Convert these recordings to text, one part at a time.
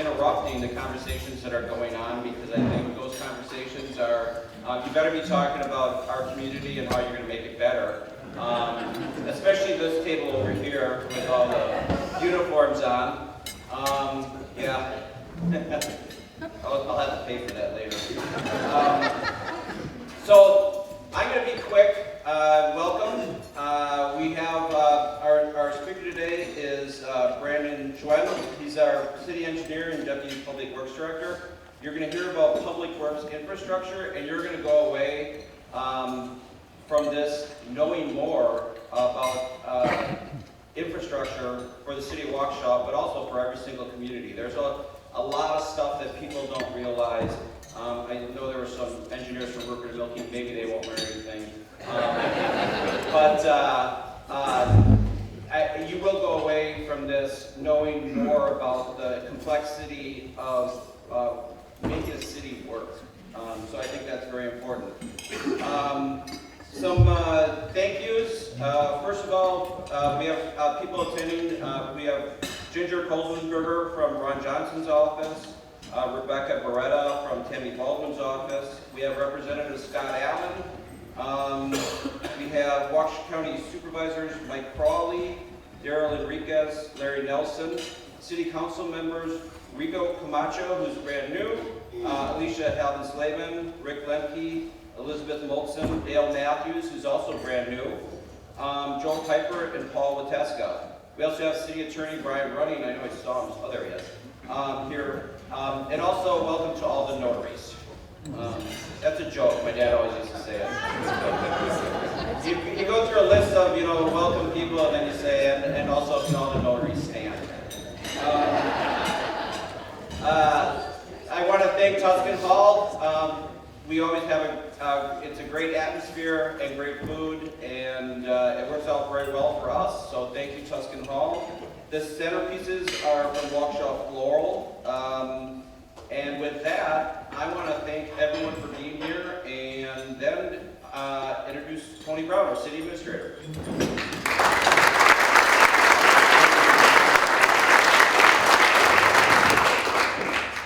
interrupting the conversations that are going on, because I think those conversations are, you better be talking about our community and how you're going to make it better. Especially this table over here with all the uniforms on. Yeah. I'll have to pay for that later. So I'm going to be quick. Welcome. We have our speaker today is Brandon Schwen. He's our city engineer and deputy public works director. You're going to hear about public works infrastructure, and you're going to go away from this knowing more about infrastructure for the city of Waukesha, but also for every single community. There's a lot of stuff that people don't realize. I know there were some engineers from Rupert Milky, maybe they won't learn anything. You will go away from this knowing more about the complexity of making a city work. So I think that's very important. Some thank yous. First of all, we have people attending. We have Ginger Kolsensberger from Ron Johnson's office, Rebecca Beretta from Tammy Baldwin's office. We have Representative Scott Allen. We have Waukesha County Supervisors Mike Crawley, Daryl Enriquez, Larry Nelson, City Council members Rico Camacho, who's brand new, Alicia Halden-Slavin, Rick Lemke, Elizabeth Moltzen, Dale Matthews, who's also brand new, Joel Piper, and Paul Wateska. We also have City Attorney Brian Running. I know I saw him. Oh, there he is. Here. And also, welcome to all the notaries. That's a joke. My dad always used to say it. You go through a list of, welcome people, and then you say, and also can all the notaries stand. I want to thank Tuscan Hall. We always have it's a great atmosphere and great food, and it works out very well for us, so thank you, Tuscan Hall. The centerpieces are from Waukesha Floral, and with that, I want to thank everyone for being here, and then introduce Tony Brown, our city administrator.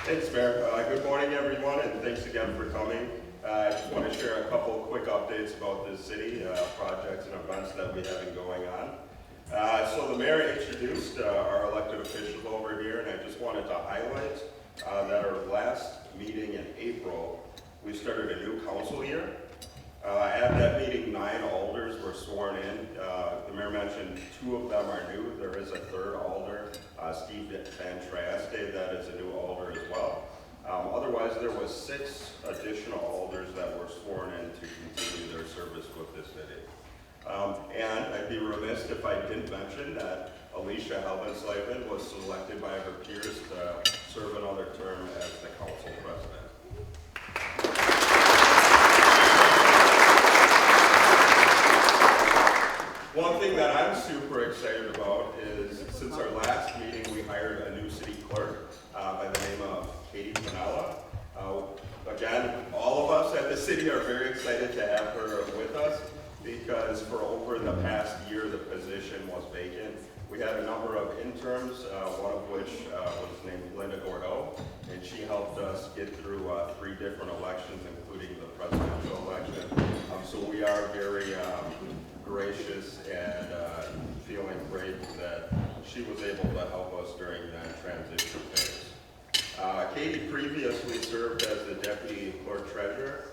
Thanks, Mayor. Good morning, everyone, and thanks again for coming. I just want to share a couple of quick updates about this city, projects and events that we have going on. So the mayor introduced our elected officials over here, and I just wanted to highlight that our last meeting in April, we started a new council year. At that meeting, 9 alders were sworn in. The mayor mentioned 2 of them are new. There is a 3rd alder, Steve Van Traste, that is a new alder as well. Otherwise, there was 6 additional alders that were sworn in to continue their service with the city. And I'd be remiss if I didn't mention that Alicia Halden-Slavin was selected by her peers to serve another term as the council president. One thing that I'm super excited about is, since our last meeting, we hired a new city clerk by the name of Katie Pinella. Again, all of us at the city are very excited to have her with us, because for over the past year, the position was vacant. We had a number of interns, one of which was named Linda Gordeau, and she helped us get through 3 different elections, including the presidential election. So we are very gracious and feeling great that she was able to help us during that transition phase. Katie previously served as the deputy clerk treasurer,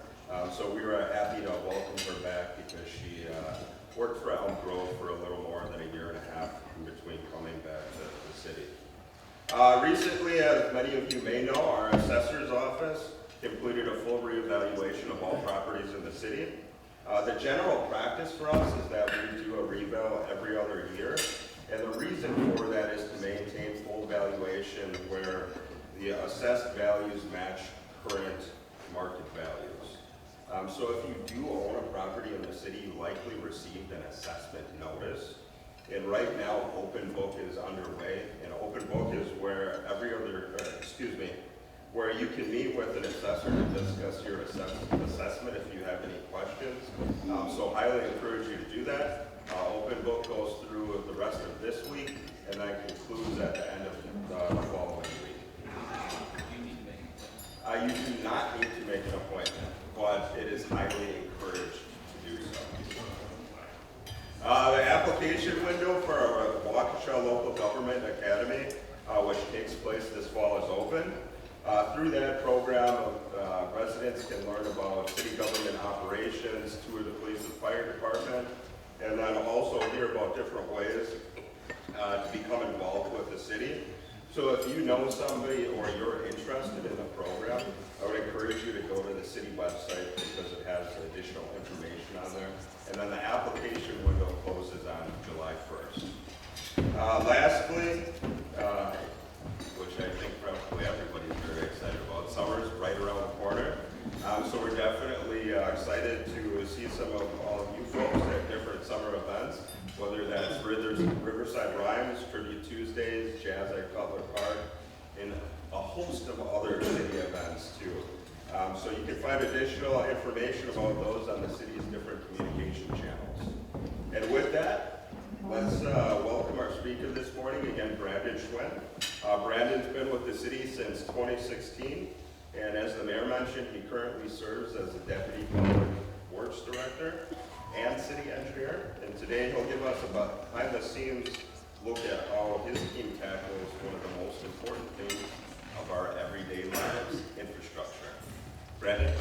so we were happy to welcome her back because she worked for Elm Grove for a little more than a year and a half in between coming back to the city. Recently, as many of you may know, our assessor's office completed a full reevaluation of all properties in the city. The general practice for us is that we do a reval every other year, and the reason for that is to maintain full valuation where the assessed values match current market values. So if you do own a property in the city, you likely received an assessment notice. And right now, Open Book is underway. And Open Book is where where you can meet with an assessor to discuss your assessment if you have any questions. So highly encourage you to do that. Open Book goes through the rest of this week, and then concludes at the end of the following week. appointment, but it is highly encouraged to do so. The application window for our Waukesha Local Government Academy, which takes place this fall, is open. Through that program, residents can learn about city government operations, tour the police and fire department, and then also hear about different ways to become involved with the city. So if you know somebody or you're interested in the program, I would encourage you to go to the city website because it has additional information on there. And then the application window closes on July 1st. Lastly, which I think probably everybody's very excited about, summer's right around the corner. So we're definitely excited to see some of all of you folks at different summer events, whether that's Riverside Rhymes, Tribute Tuesdays, Jazz at Cutler Park, and a host of other city events too. So you can find additional information about those on the city's different communication channels. And with that, let's welcome our speaker this morning, again, Brandon Schwinn. Brandon's been with the city since 2016, and as the mayor mentioned, he currently serves as the Deputy Public Works Director and City Engineer. And today he'll give us a behind-the-scenes look at how his team tackles one of the most important things of our everyday lives, infrastructure. Brandon.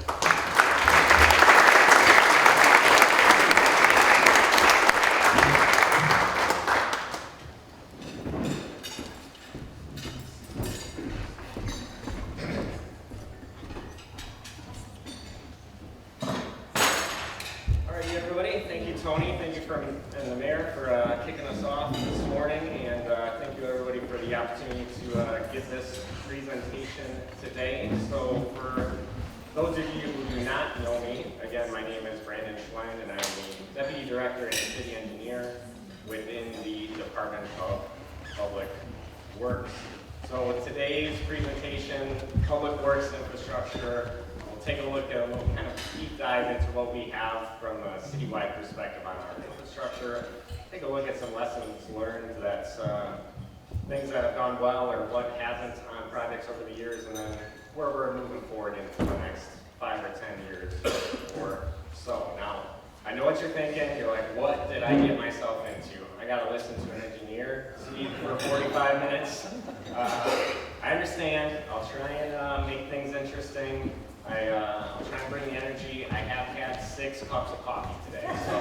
Tony, thank you and the mayor for kicking us off this morning, and thank you everybody for the opportunity to give this presentation today. So for those of you who do not know me, again, my name is Brandon Schwein, and I'm the Deputy Director and City Engineer within the Department of Public Works. So today's presentation, Public Works Infrastructure, take a look at a little kind of deep dive into what we have from a citywide perspective on our infrastructure. Take a look at some lessons learned, that's things that have gone well or what hasn't on projects over the years, and then where we're moving forward into the next 5 or 10 years or so. Now, I know what you're thinking. You're like, what did I get myself into? I got to listen to an engineer speak for 45 minutes. I understand. I'll try and make things interesting. I'll try and bring the energy. I have had 6 cups of coffee today, so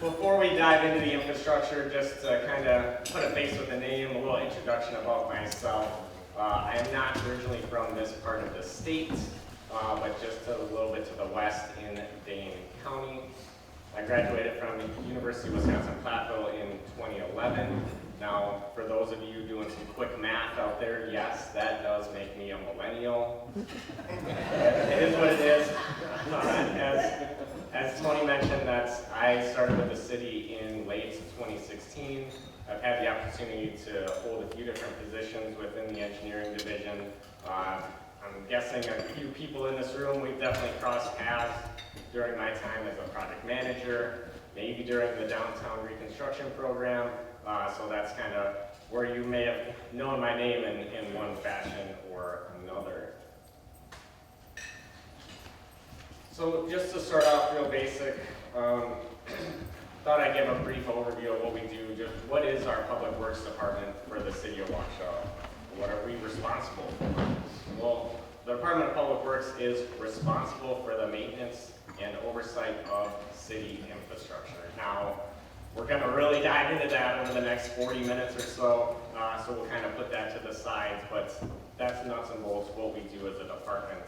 before we dive into the infrastructure, just to kind of put a face with a name, a little introduction about myself. I am not originally from this part of the state, but just a little bit to the west in Dane County. I graduated from the University of Wisconsin-Platteville in 2011. Now, for those of you doing some quick math out there, yes, that does make me a millennial. It is what it is. As Tony mentioned, I started with the city in late 2016. I've had the opportunity to hold a few different positions within the engineering division. I'm guessing a few people in this room, we've definitely crossed paths during my time as a project manager, maybe during the downtown reconstruction program. So that's kind of where you may have known my name in one fashion or another. So just to start off real basic, thought I'd give a brief overview of what we do. Just what is our Public Works Department for the city of Waukesha? What are we responsible for? Well, the Department of Public Works is responsible for the maintenance and oversight of city infrastructure. Now, we're going to really dive into that over the next 40 minutes or so, so we'll kind of put that to the side, but that's nuts and bolts what we do as a department.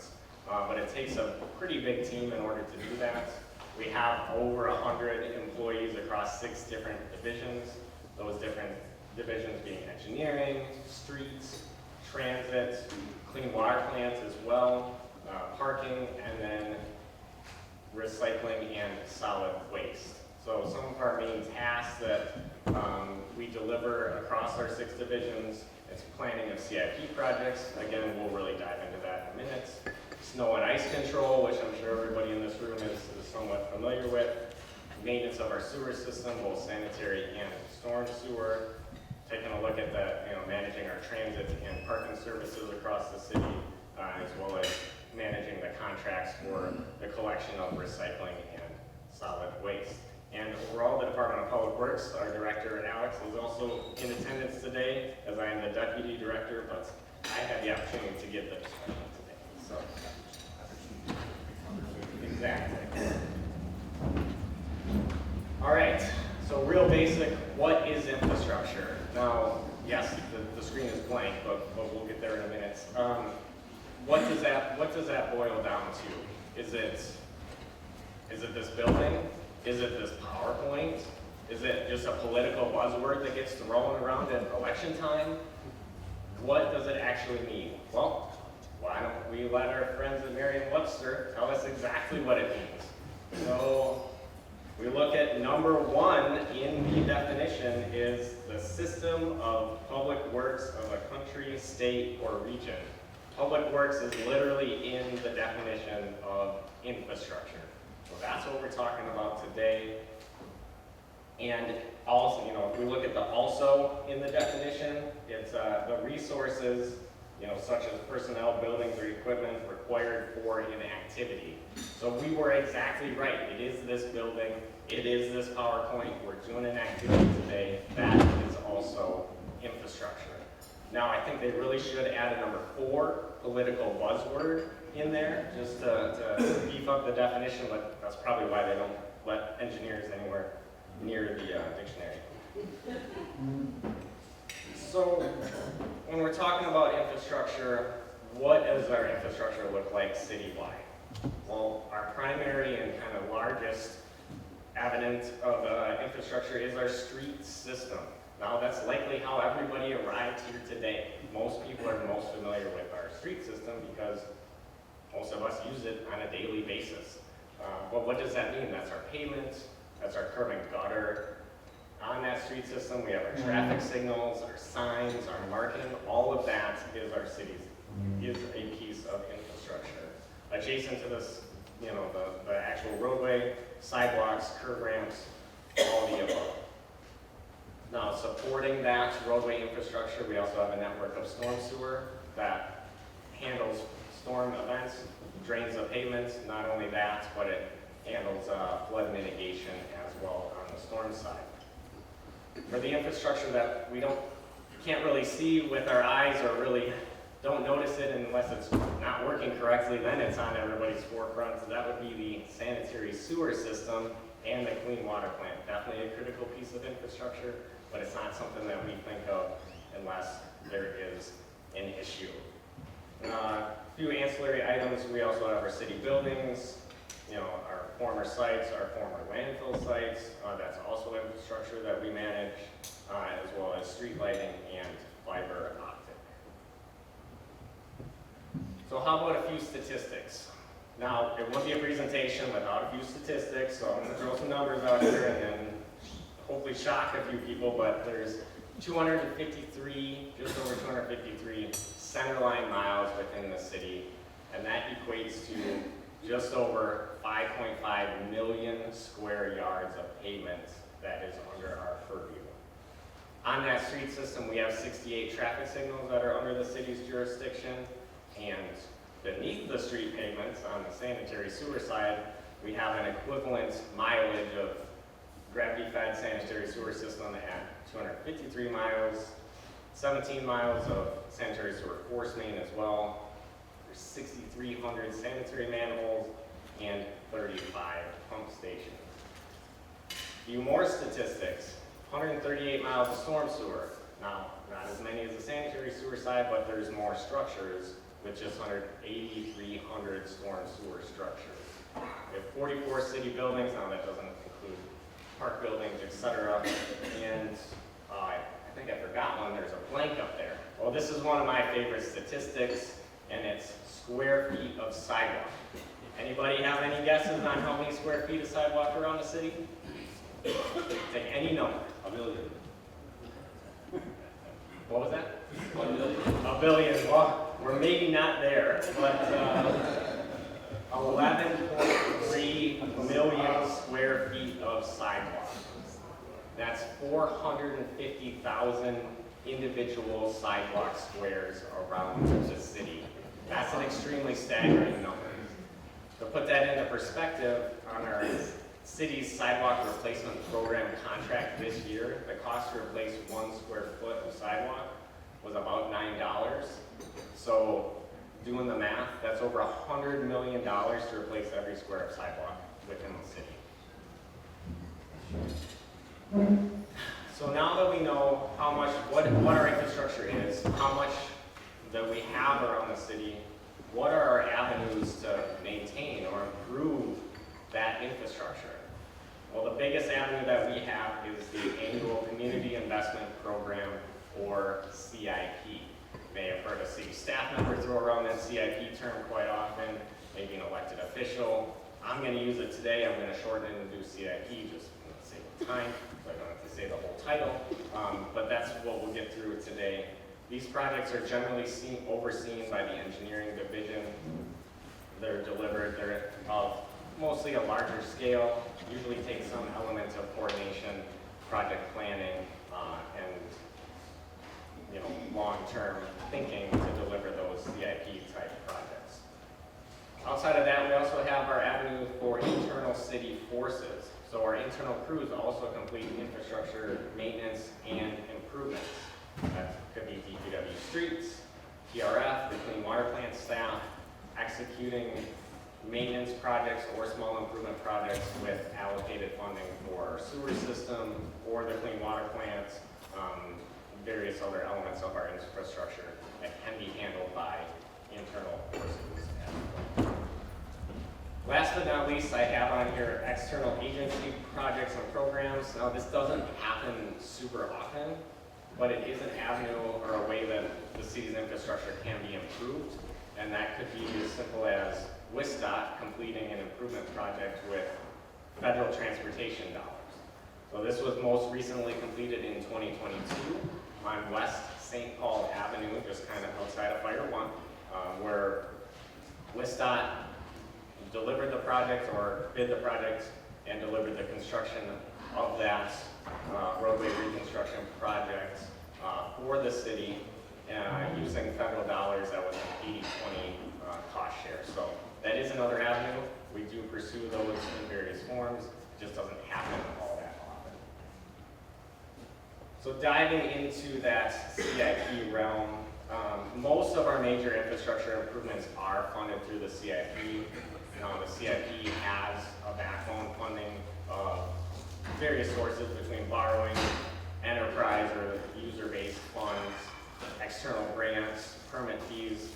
But it takes a pretty big team in order to do that. We have over 100 employees across 6 different divisions, those different divisions being engineering, streets, transit, clean water plants as well, parking, and then recycling and solid waste. So some of our main tasks that we deliver across our 6 divisions is planning of CIP projects. Again, we'll really dive into that in a minute. Snow and ice control, which I'm sure everybody in this room is somewhat familiar with. Maintenance of our sewer system, both sanitary and storm sewer. Taking a look at that, managing our transit and parking services across the city, as well as managing the contracts for the collection of recycling and solid waste. And overall, the Department of Public Works, our director Alex, is also in attendance today, as I am the deputy director, but I had the opportunity to give the discussion today. So, exactly. All right. So real basic, what is infrastructure? Now, yes, the screen is blank, but we'll get there in a minute. What does that boil down to? Is it this building? Is it this PowerPoint? Is it just a political buzzword that gets thrown around at election time? What does it actually mean? Well, why don't we let our friends at Merriam-Webster tell us exactly what it means? So we look at number one in the definition is the system of public works of a country, state, or region. Public works is literally in the definition of infrastructure. So that's what we're talking about today. And also, if we look at the also in the definition, it's the resources, such as personnel, buildings, or equipment required for an activity. So we were exactly right. It is this building. It is this PowerPoint. We're doing an activity today. That is also infrastructure. Now, I think they really should add a number 4, political buzzword, in there, just to beef up the definition, but that's probably why they don't let engineers anywhere near the dictionary. So, when we're talking about infrastructure, what does our infrastructure look like citywide? Well, our primary and kind of largest evidence of infrastructure is our street system. Now, that's likely how everybody arrived here today. Most people are most familiar with our street system because most of us use it on a daily basis. But what does that mean? That's our pavement, that's our curb and gutter. On that street system, we have our traffic signals, our signs, our marking. All of that is our city's, is a piece of infrastructure. Adjacent to this, the actual roadway, sidewalks, curb ramps, all the above. Now, supporting that roadway infrastructure, we also have a network of storm sewer that handles storm events, drains the pavements. Not only that, but it handles flood mitigation as well on the storm side. For the infrastructure that we can't really see with our eyes or really don't notice it unless it's not working correctly, then it's on everybody's forefront. So that would be the sanitary sewer system and the clean water plant. Definitely a critical piece of infrastructure, but it's not something that we think of unless there is an issue. A few ancillary items, we also have our city buildings, our former sites, our former landfill sites. That's also infrastructure that we manage, as well as street lighting and fiber optic. So how about a few statistics? Now, it won't be a presentation without a few statistics, so I'm going to throw some numbers out here and then hopefully shock a few people, but there's 253, just over 253 centerline miles within the city, and that equates to just over 5.5 million square yards of pavement that is under our purview. On that street system, we have 68 traffic signals that are under the city's jurisdiction, and beneath the street pavements on the sanitary sewer side, we have an equivalent mileage of gravity-fed sanitary sewer system at 253 miles, 17 miles of sanitary sewer force main as well. There's 6,300 sanitary manholes and 35 pump stations. A few more statistics, 138 miles of storm sewer. Now, not as many as the sanitary sewer side, but there's more structures with just 8,300 storm sewer structures. We have 44 city buildings, now that doesn't include park buildings, etc. And I think I forgot one, there's a blank up there. Well, this is one of my favorite statistics, and it's square feet of sidewalk. Anybody have any guesses on how many square feet of sidewalk around the city? Take any number. A million. What was that? 1 million. A billion. Well, we're maybe not there, but 11.3 million square feet of sidewalk. That's 450,000 individual sidewalk squares around the city. That's an extremely staggering number. To put that into perspective, on our city's sidewalk replacement program contract this year, the cost to replace 1 square foot of sidewalk was about $9. So doing the math, that's over $100 million to replace every square of sidewalk within the city. So now that we know how much, what our infrastructure is, how much that we have around the city, what are our avenues to maintain or improve that infrastructure? Well, the biggest avenue that we have is the annual Community Investment Program, or CIP. You may have heard a city staff member throw around that CIP term quite often, maybe an elected official. I'm going to use it today. I'm going to shorten it and do CIP just for the sake of time, so I don't have to say the whole title. But that's what we'll get through today. These projects are generally overseen by the engineering division. They're delivered, they're of mostly a larger scale, usually take some elements of coordination, project planning, and long-term thinking to deliver those CIP type projects. Outside of that, we also have our avenue for internal city forces. So our internal crews also complete infrastructure maintenance and improvements. That could be DPW streets, TRF, the clean water plant staff, executing maintenance projects or small improvement projects with allocated funding for our sewer system or the clean water plants, various other elements of our infrastructure that can be handled by internal forces. Last but not least, I have on here external agency projects and programs. Now, this doesn't happen super often, but it is an avenue or a way that the city's infrastructure can be improved, and that could be as simple as WISDOT completing an improvement project with federal transportation dollars. So this was most recently completed in 2022 on West St. Paul Avenue, just kind of outside of Fire One, where WISDOT delivered the project or bid the project and delivered the construction of that roadway reconstruction project for the city using federal dollars. That was an 80-20 cost share. So that is another avenue. We do pursue those in various forms. It just doesn't happen all that often. So diving into that CIP realm, most of our major infrastructure improvements are funded through the CIP. The CIP has a backbone funding of various sources between borrowing, enterprise or user-based funds, external grants, permit fees,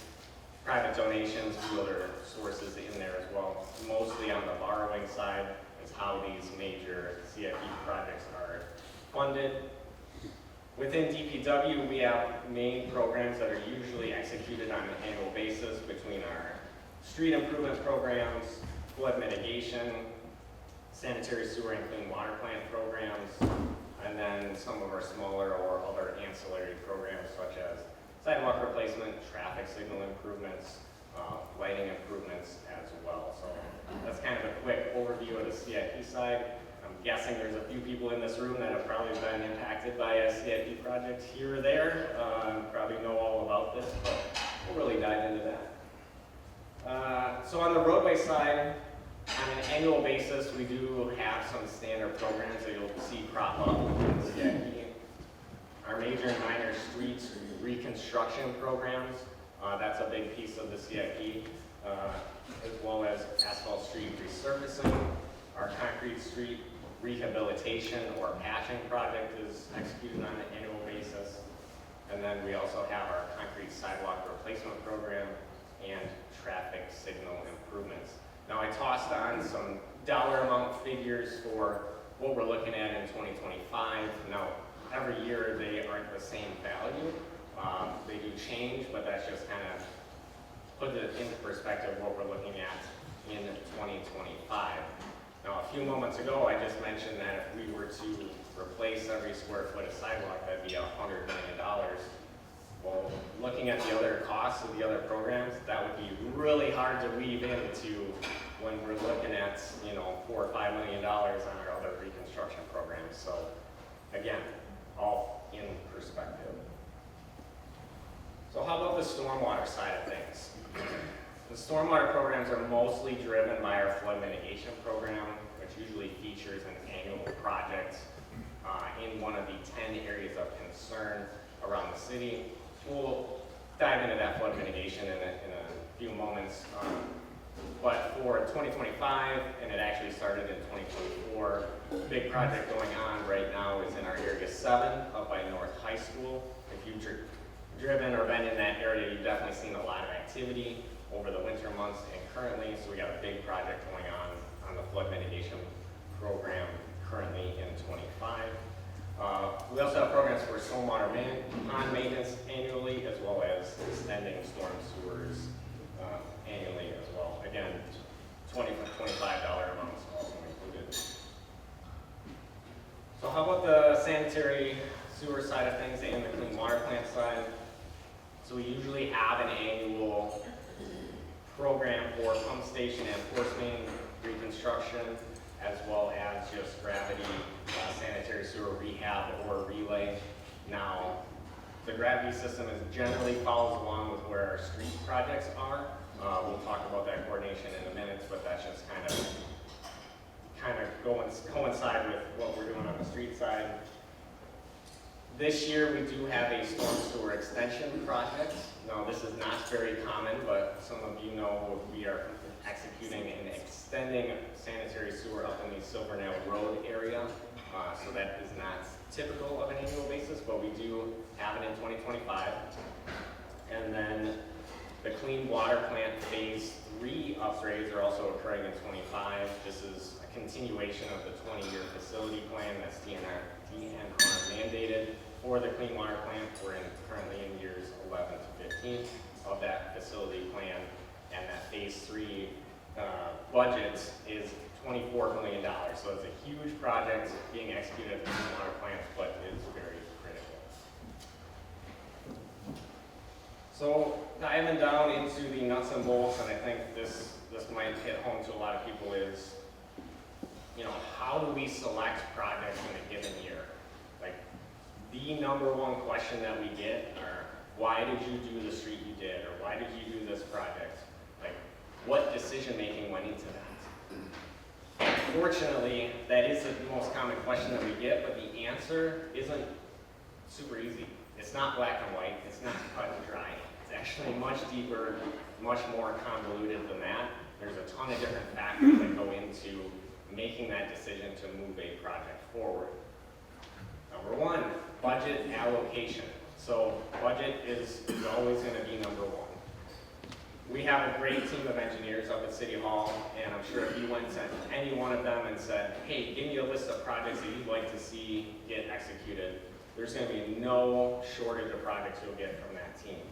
private donations, few other sources in there as well. Mostly on the borrowing side is how these major CIP projects are funded. Within DPW, we have main programs that are usually executed on an annual basis between our street improvement programs, flood mitigation, sanitary sewer and clean water plant programs, and then some of our smaller or other ancillary programs such as sidewalk replacement, traffic signal improvements, lighting improvements as well. So that's kind of a quick overview of the CIP side. I'm guessing there's a few people in this room that have probably been impacted by a CIP project here or there, probably know all about this, but we'll really dive into that. So on the roadway side, on an annual basis, we do have some standard programs that you'll see crop up in the CIP. Our major and minor streets reconstruction programs, that's a big piece of the CIP, as well as asphalt street resurfacing. Our concrete street rehabilitation or patching project is executed on an annual basis. And then we also have our concrete sidewalk replacement program and traffic signal improvements. Now I tossed on some dollar amount figures for what we're looking at in 2025. Now every year they aren't the same value. They do change, but that's just kind of put it into perspective what we're looking at in 2025. Now a few moments ago I just mentioned that if we were to replace every square foot of sidewalk, that'd be $100 million. Well, looking at the other costs of the other programs, that would be really hard to weave into when we're looking at, $4 or $5 million on our other reconstruction programs. So Again, all in perspective. So how about the stormwater side of things? The stormwater programs are mostly driven by our flood mitigation program, which usually features an annual project in one of the 10 areas of concern around the city. We'll dive into that flood mitigation in a few moments. But for 2025, and it actually started in 2024, the big project going on right now is in our Area 7 up by North High School. If you've driven or been in that area, you've definitely seen a lot of activity over the winter months and currently. So we got a big project going on the flood mitigation program currently in 25. We also have programs for stormwater pond maintenance annually, as well as extending storm sewers annually as well. Again, $20 to $25 amounts also included. So how about the sanitary sewer side of things and the clean water plant side? So we usually have an annual program for pump station and force main reconstruction, as well as just gravity sanitary sewer rehab or relay. Now, the gravity system generally follows along with where our street projects are. We'll talk about that coordination in a minute, but that's just kind of coincide with what we're doing on the street side. This year we do have a storm sewer extension project. Now this is not very common, but some of you know we are executing and extending sanitary sewer up in the Silvernail Road area. So that is not typical of an annual basis, but we do have it in 2025. And then the clean water plant phase 3 upgrades are also occurring in 25. This is a continuation of the 20-year facility plan that's DNR mandated for the clean water plant. We're currently in years 11 to 15 of that facility plan, and that phase 3 budget is $24 million. So it's a huge project being executed at the clean water plant, but is very critical. So diving down into the nuts and bolts, and I think this might hit home to a lot of people, is, how do we select projects in a given year? Like, the number one question that we get are, why did you do the street you did, or why did you do this project? Like, what decision making went into that? Unfortunately, that is the most common question that we get, but the answer isn't super easy. It's not black and white, it's not cut and dry. It's actually much deeper, much more convoluted than that. There's a ton of different factors that go into making that decision to move a project forward. Number one, budget allocation. So budget is always going to be number one. We have a great team of engineers up at City Hall, and I'm sure if you went to any one of them and said, hey, give me a list of projects that you'd like to see get executed, there's going to be no shortage of projects you'll get from that team.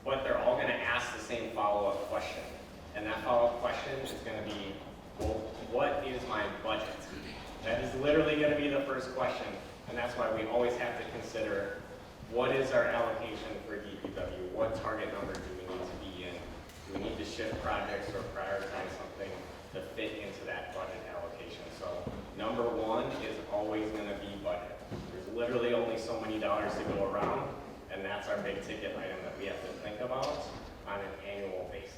But they're all going to ask the same follow-up question. And that follow-up question is going to be, well, what is my budget? That is literally going to be the first question. And that's why we always have to consider, what is our allocation for DPW? What target number do we need to be in? Do we need to shift projects or prioritize something to fit into that budget allocation? So number one is always going to be budget. There's literally only so many dollars to go around, and that's our big ticket item that we have to think about on an annual basis.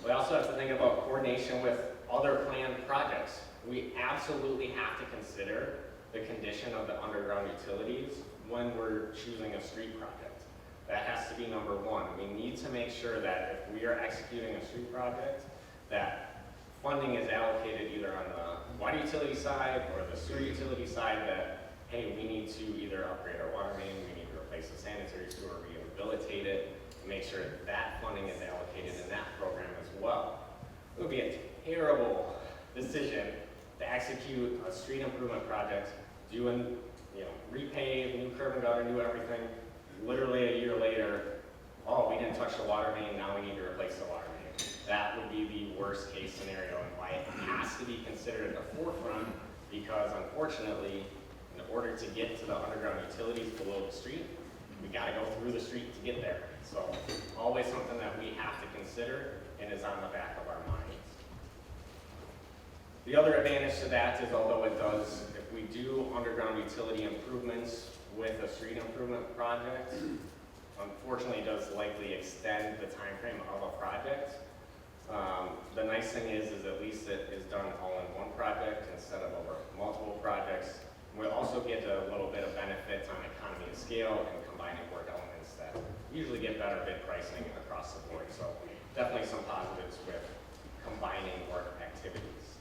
We also have to think about coordination with other planned projects. We absolutely have to consider the condition of the underground utilities when we're choosing a street project. That has to be number one. We need to make sure that if we are executing a street project, that funding is allocated either on the water utility side or the sewer utility side, that, hey, we need to either upgrade our water main, we need to replace the sanitary sewer, rehabilitate it, and make sure that funding is allocated in that program as well. It would be a terrible decision to execute a street improvement project, doing, repave, new curb and gutter, new everything. Literally a year later, oh, we didn't touch the water main, now we need to replace the water main. That would be the worst case scenario, and why it has to be considered at the forefront, because unfortunately, in order to get to the underground utilities below the street, we gotta go through the street to get there. So always something that we have to consider and is on the back of our minds. The other advantage to that is although it does, if we do underground utility improvements with a street improvement project, unfortunately it does likely extend the time frame of a project. The nice thing is at least it is done all in one project instead of over multiple projects. We'll also get a little bit of benefit on economy of scale and combining work elements that usually get better bid pricing across the board. So definitely some positives with combining work activities.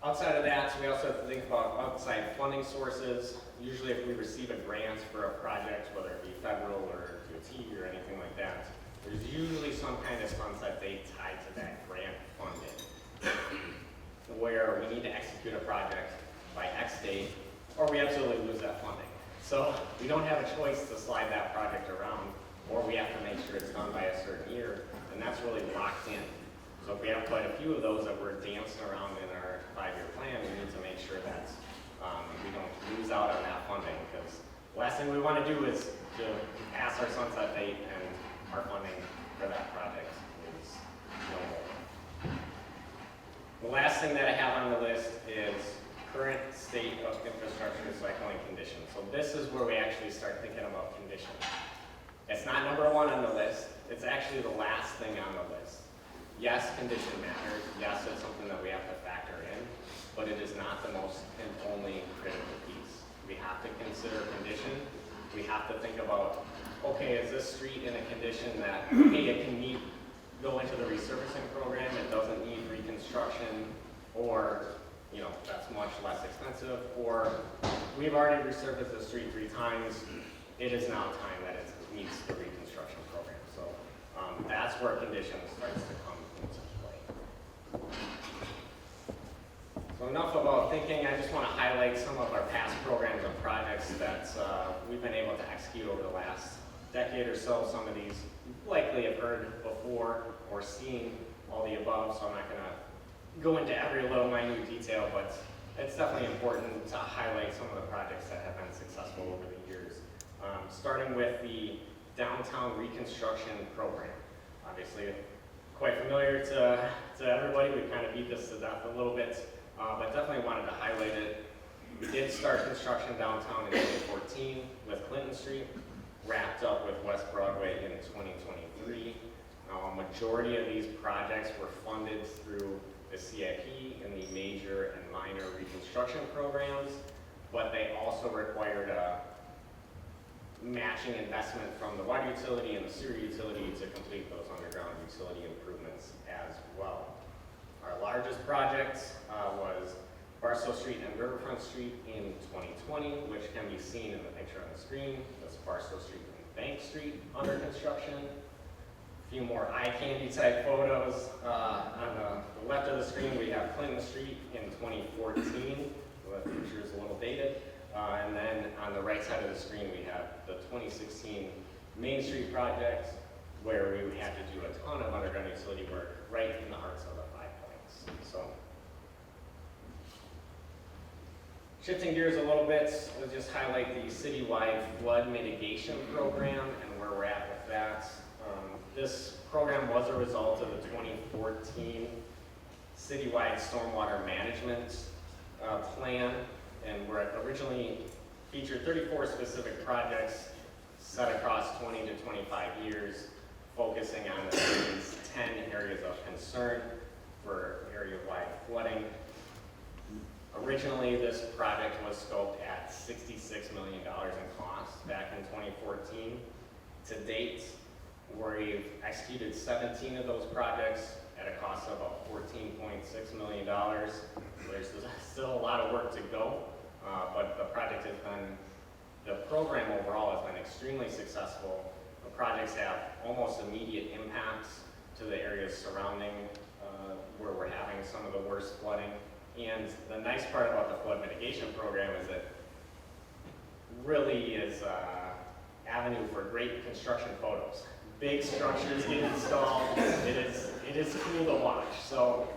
Outside of that, we also have to think about outside funding sources. Usually if we receive a grant for a project, whether it be federal or DOT or anything like that, there's usually some kind of sunset date tied to that grant funding, where we need to execute a project by X date, or we absolutely lose that funding. So we don't have a choice to slide that project around, or we have to make sure it's done by a certain year, and that's really locked in. So if we have quite a few of those that we're dancing around in our 5-year plan, we need to make sure that we don't lose out on that funding, because the last thing we want to do is to pass our sunset date and our funding for that project is no more. The last thing that I have on the list is current state of infrastructure recycling conditions. So this is where we actually start thinking about condition. It's not number 1 on the list. It's actually the last thing on the list. Yes, condition matters. Yes, it's something that we have to factor in, but it is not the most and only critical piece. We have to consider condition. We have to think about, okay, is this street in a condition that, hey, it can go into the resurfacing program, it doesn't need reconstruction, or, you know, that's much less expensive, or we've already resurfaced the street 3 times, it is now time that it meets the reconstruction program. So that's where condition starts to come into play. So enough about thinking. I just want to highlight some of our past programs and projects that we've been able to execute over the last decade or so. Some of these you likely have heard before or seen all the above, so I'm not going to go into every little minute detail, but it's definitely important to highlight some of the projects that have been successful over the years. Starting with the downtown reconstruction program. Obviously, quite familiar to everybody. We kind of beat this to death a little bit, but definitely wanted to highlight it. We did start construction downtown in 2014 with Clinton Street, wrapped up with West Broadway in 2023. A majority of these projects were funded through the CIP and the major and minor reconstruction programs, but they also required a matching investment from the water utility and the sewer utility to complete those underground utility improvements as well. Our largest project was Barstow Street and Riverfront Street in 2020, which can be seen in the picture on the screen. That's Barstow Street and Bank Street under construction. A few more eye candy type photos. On the left of the screen, we have Clinton Street in 2014. So that picture is a little dated. And then on the right side of the screen, we have the 2016 Main Street project, where we had to do a ton of underground utility work right in the hearts of the 5 Points. So, shifting gears a little bit, let's just highlight the citywide flood mitigation program and where we're at with that. This program was a result of the 2014 citywide stormwater management plan, and where it originally featured 34 specific projects set across 20 to 25 years, focusing on the city's 10 areas of concern for area-wide flooding. Originally, this project was scoped at $66 million in cost back in 2014. To date, we've executed 17 of those projects at a cost of about $14.6 million. So there's still a lot of work to go, but the program overall has been extremely successful. The projects have almost immediate impacts to the areas surrounding where we're having some of the worst flooding. And the nice part about the flood mitigation program is it really is an avenue for great construction photos. Big structures get installed. It is cool to watch. So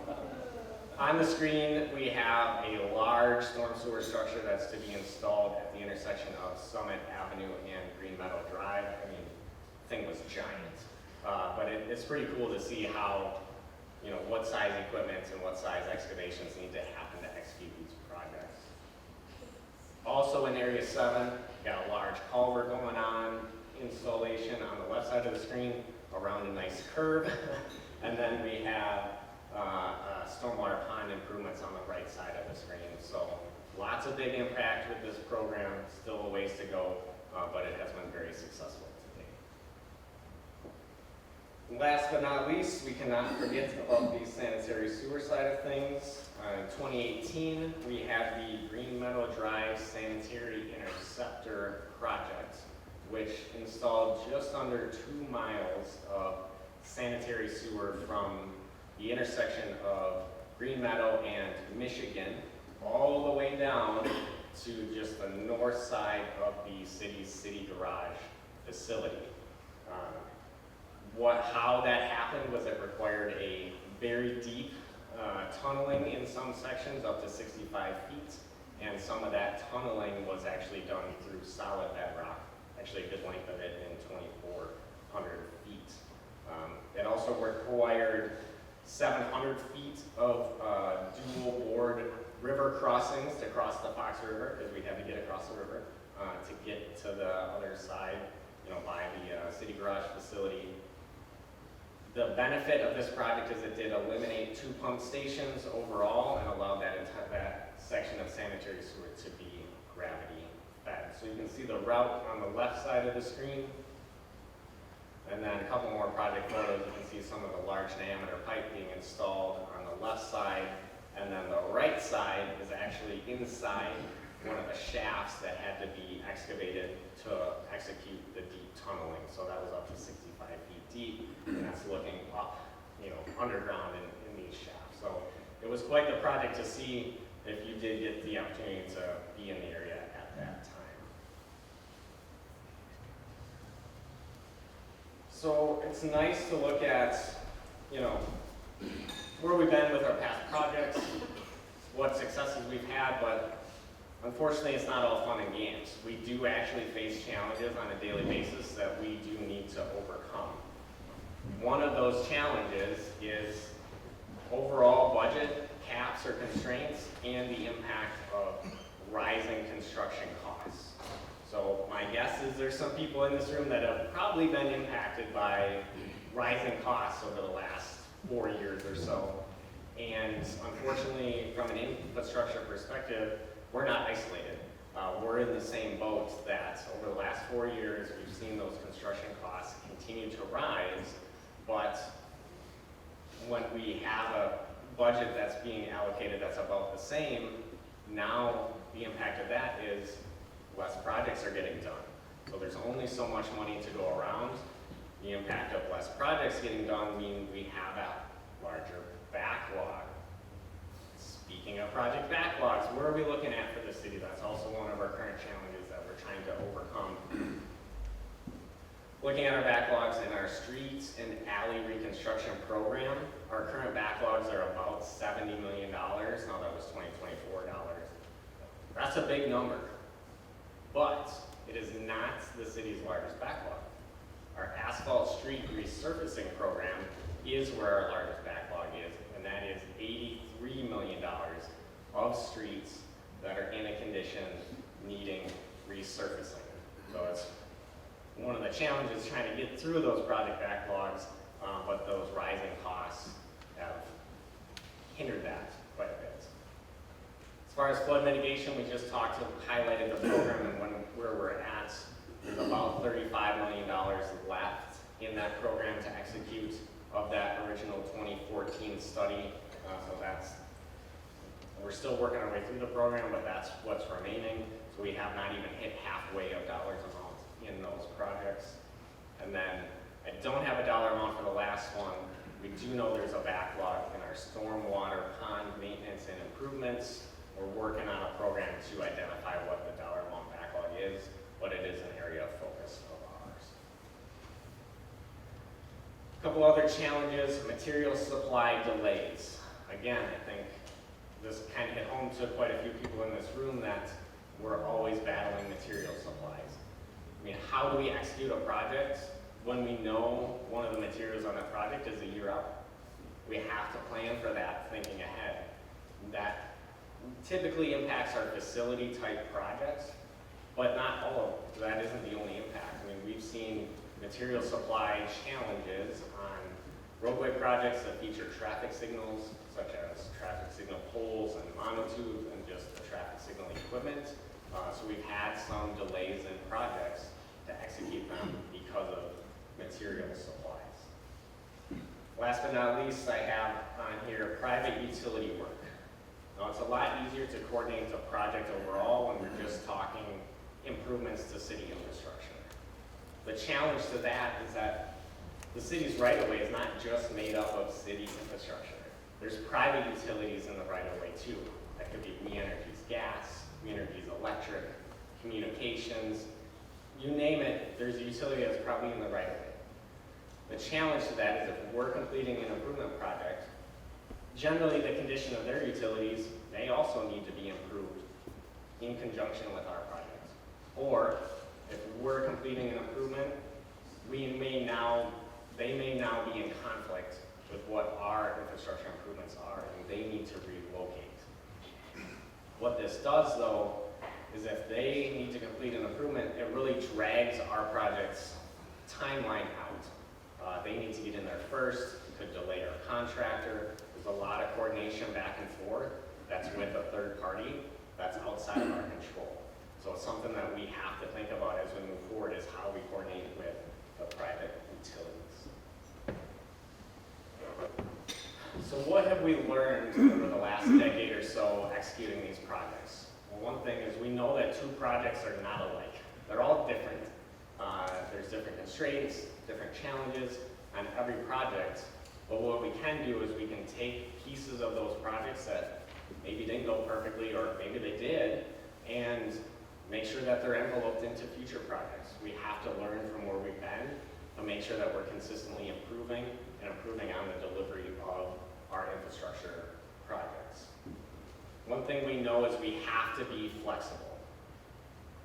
on the screen, we have a large storm sewer structure that's to be installed at the intersection of Summit Avenue and Green Meadow Drive. I mean, the thing was giant. But it's pretty cool to see how, what size equipment and what size excavations need to happen to execute these projects. Also in Area 7, got a large culvert going on, installation on the left side of the screen around a nice curve. And then we have stormwater pond improvements on the right side of the screen. So lots of big impact with this program, still a ways to go, but it has been very successful to date. Last but not least, we cannot forget about the sanitary sewer side of things. In 2018, we had the Green Meadow Drive Sanitary Interceptor project, which installed just under 2 miles of sanitary sewer from the intersection of Green Meadow and Michigan, all the way down to just the north side of the city's city garage facility. How that happened was it required a very deep tunneling in some sections up to 65 feet, and some of that tunneling was actually done through solid bedrock, actually a good length of it in 2,400 feet. It also required 700 feet of dual board river crossings to cross the Fox River, because we had to get across the river to get to the other side, by the city garage facility. The benefit of this project is it did eliminate 2 pump stations overall and allowed that section of sanitary sewer to be gravity fed. So you can see the route on the left side of the screen. And then a couple more project photos, you can see some of the large diameter pipe being installed on the left side. And then the right side is actually inside one of the shafts that had to be excavated to execute the deep tunneling. So that was up to 65 feet deep, and that's looking up, underground in these shafts. So it was quite the project to see if you did get the opportunity to be in the area at that time. So it's nice to look at, where we've been with our past projects, what successes we've had, but unfortunately it's not all fun and games. We do actually face challenges on a daily basis that we do need to overcome. One of those challenges is overall budget caps or constraints and the impact of rising construction costs. So my guess is there's some people in this room that have probably been impacted by rising costs over the last 4 years or so. And unfortunately, from an infrastructure perspective, we're not isolated. We're in the same boat that over the last 4 years, we've seen those construction costs continue to rise, but when we have a budget that's being allocated that's about the same, now the impact of that is less projects are getting done. So there's only so much money to go around. The impact of less projects getting done means we have a larger backlog. Speaking of project backlogs, what are we looking at for the city? That's also one of our current challenges that we're trying to overcome. Looking at our backlogs in our streets and alley reconstruction program, our current backlogs are about $70 million. Now that was 2024 dollars. That's a big number, but it is not the city's largest backlog. Our asphalt street resurfacing program is where our largest backlog is, and that is $83 million of streets that are in a condition needing resurfacing. So it's one of the challenges trying to get through those project backlogs, but those rising costs have hindered that quite a bit. As far as flood mitigation, we just highlighted the program and where we're at. There's about $35 million left in that program to execute of that original 2014 study. We're still working our way through the program, but that's what's remaining. So we have not even hit halfway of dollars amount in those projects. And then I don't have a dollar amount for the last one. We do know there's a backlog in our stormwater pond maintenance and improvements. We're working on a program to identify what the dollar amount backlog is, but it is an area of focus of ours. A couple other challenges, material supply delays. Again, I think this kind of hit home to quite a few people in this room that we're always battling material supplies. I mean, how do we execute a project when we know one of the materials on that project is a year out? We have to plan for that thinking ahead. That typically impacts our facility type projects, but not all of them. That isn't the only impact. I mean, we've seen material supply challenges on roadway projects that feature traffic signals, such as traffic signal poles and monotube and just the traffic signaling equipment. So we've had some delays in projects to execute them because of material supplies. Last but not least, I have on here private utility work. Now, it's a lot easier to coordinate a project overall when we're just talking improvements to city infrastructure. The challenge to that is that the city's right-of-way is not just made up of city infrastructure. There's private utilities in the right-of-way too. That could be We Energy's gas, We Energy's electric, communications, you name it, there's a utility that's probably in the right-of-way. The challenge to that is if we're completing an improvement project, generally the condition of their utilities may also need to be improved in conjunction with our project. Or if we're completing an improvement, they may now be in conflict with what our infrastructure improvements are, and they need to relocate. What this does, though, is if they need to complete an improvement, it really drags our project's timeline out. They need to get in there first, it could delay our contractor. There's a lot of coordination back and forth that's with a third party that's outside of our control. So it's something that we have to think about as we move forward is how we coordinate with the private utilities. So what have we learned over the last decade or so executing these projects? Well, one thing is we know that two projects are not alike. They're all different. There's different constraints, different challenges on every project. But what we can do is we can take pieces of those projects that maybe didn't go perfectly or maybe they did and make sure that they're enveloped into future projects. We have to learn from where we've been to make sure that we're consistently improving and improving on the delivery of our infrastructure projects. One thing we know is we have to be flexible.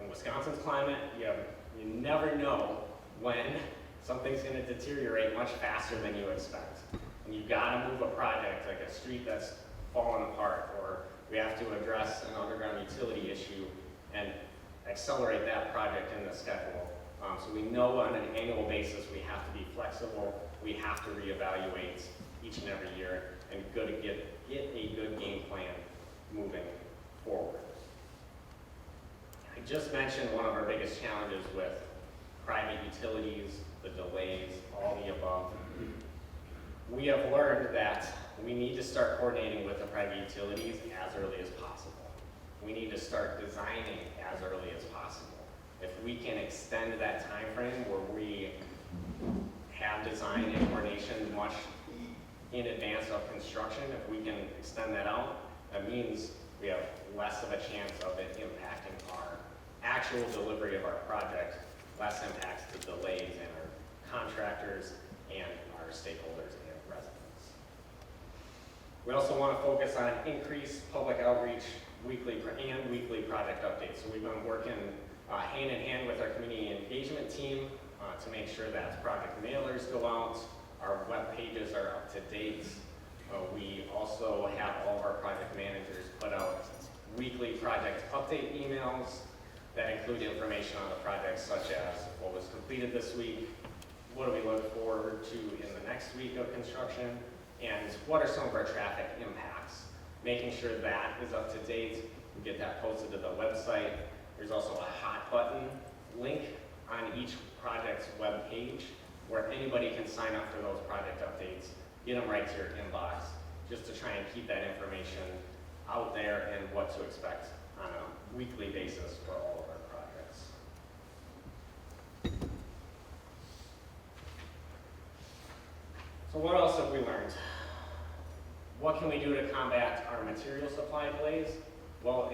In Wisconsin's climate, you never know when something's going to deteriorate much faster than you expect. And you've got to move a project like a street that's fallen apart, or we have to address an underground utility issue and accelerate that project in the schedule. So we know on an annual basis we have to be flexible, we have to reevaluate each and every year and get a good game plan moving forward. I just mentioned one of our biggest challenges with private utilities, the delays, all the above. We have learned that we need to start coordinating with the private utilities as early as possible. We need to start designing as early as possible. If we can extend that time frame where we have design and coordination much in advance of construction, if we can extend that out, that means we have less of a chance of it impacting our actual delivery of our project, less impacts to delays in our contractors and our stakeholders and residents. We also want to focus on increased public outreach, weekly project updates. So we've been working hand in hand with our community engagement team to make sure that project mailers go out, our web pages are up to date. We also have all of our project managers put out weekly project update emails that include information on the project, such as what was completed this week, what do we look forward to in the next week of construction, and what are some of our traffic impacts. Making sure that is up to date, we get that posted to the website. There's also a hot button link on each project's web page where anybody can sign up for those project updates, get them right to your inbox, just to try and keep that information out there and what to expect on a weekly basis for all of our projects. So what else have we learned? What can we do to combat our material supply delays? Well,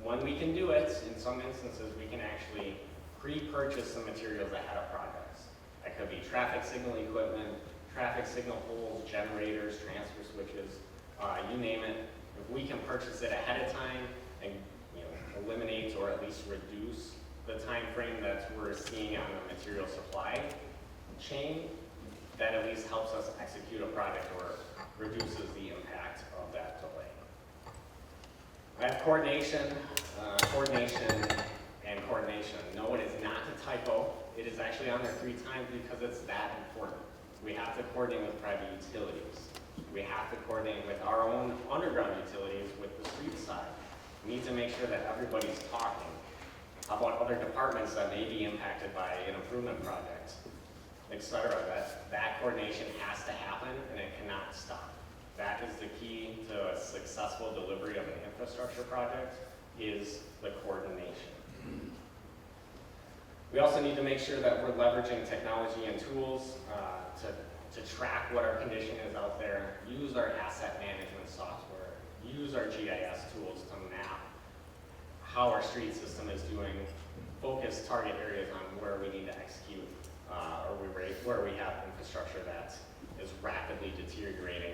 when we can do it, in some instances, we can actually pre-purchase some materials ahead of projects. That could be traffic signal equipment, traffic signal poles, generators, transfer switches, you name it. If we can purchase it ahead of time and eliminate or at least reduce the time frame that we're seeing on the material supply chain, that at least helps us execute a project or reduces the impact of that delay. I have coordination, and coordination. No, it is not a typo. It is actually on there 3 times because it's that important. We have to coordinate with private utilities. We have to coordinate with our own underground utilities with the street side. We need to make sure that everybody's talking about other departments that may be impacted by an improvement project, etc. That coordination has to happen and it cannot stop. That is the key to a successful delivery of an infrastructure project, is the coordination. We also need to make sure that we're leveraging technology and tools to track what our condition is out there, use our asset management software, use our GIS tools to map how our street system is doing, focus target areas on where we need to execute where we have infrastructure that is rapidly deteriorating,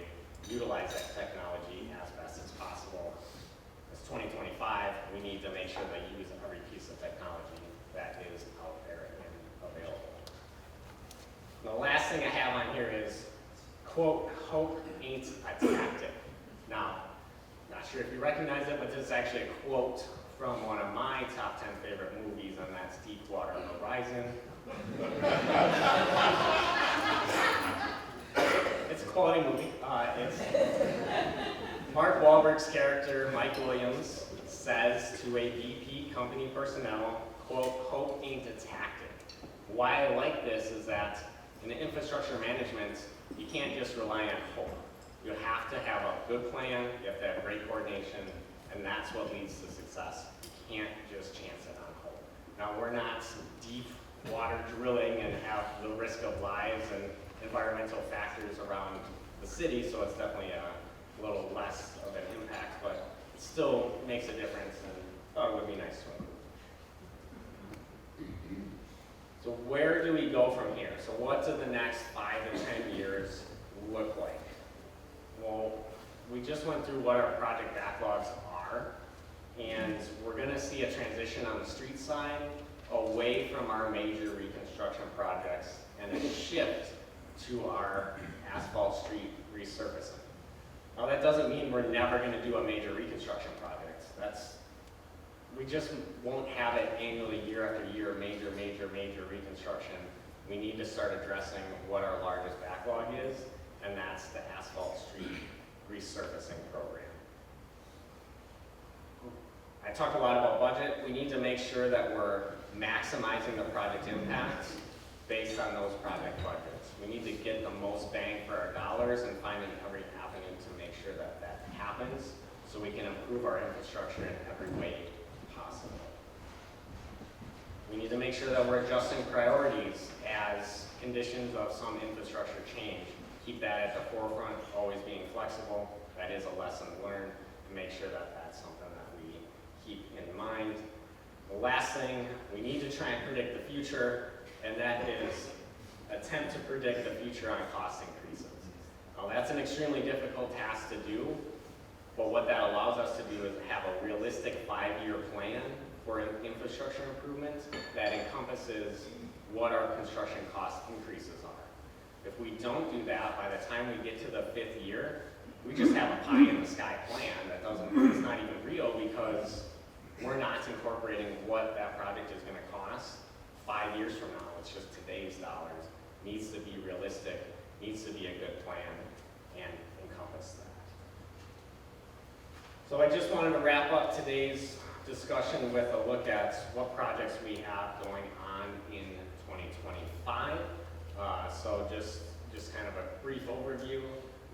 utilize that technology as best as possible. It's 2025, we need to make sure that we use every piece of technology that is out there and available. The last thing I have on here is, quote, hope ain't a tactic. Now, not sure if you recognize it, but this is actually a quote from one of my top 10 favorite movies, and that's Deepwater Horizon. It's a quality movie. It's Mark Wahlberg's character, Mike Williams, says to a VP company personnel, quote, hope ain't a tactic. Why I like this is that in infrastructure management, you can't just rely on hope. You have to have a good plan, you have to have great coordination, and that's what leads to success. You can't just chance it on hope. Now, we're not deep water drilling and have the risk of lives and environmental factors around the city, so it's definitely a little less of an impact, but it still makes a difference, and thought it would be nice to improve. So where do we go from here? So what do the next 5 to 10 years look like? Well, we just went through what our project backlogs are, and we're gonna see a transition on the street side away from our major reconstruction projects and a shift to our asphalt street resurfacing. Now that doesn't mean we're never gonna do a major reconstruction project. We just won't have it annually, year after year, major reconstruction. We need to start addressing what our largest backlog is, and that's the asphalt street resurfacing program. I talked a lot about budget. We need to make sure that we're maximizing the project impact based on those project budgets. We need to get the most bang for our dollars and finding every avenue to make sure that that happens so we can improve our infrastructure in every way possible. We need to make sure that we're adjusting priorities as conditions of some infrastructure change. Keep that at the forefront, always being flexible. That is a lesson learned, and make sure that that's something that we keep in mind. The last thing, we need to try and predict the future, and that is attempt to predict the future on cost increases. Now that's an extremely difficult task to do, but what that allows us to do is have a realistic 5-year plan for infrastructure improvement that encompasses what our construction cost increases are. If we don't do that, by the time we get to the 5th year, we just have a pie in the sky plan that it's not even real because we're not incorporating what that project is going to cost 5 years from now. It's just today's dollars. Needs to be realistic, needs to be a good plan, and encompass that. So I just wanted to wrap up today's discussion with a look at what projects we have going on in 2025. So just kind of a brief overview.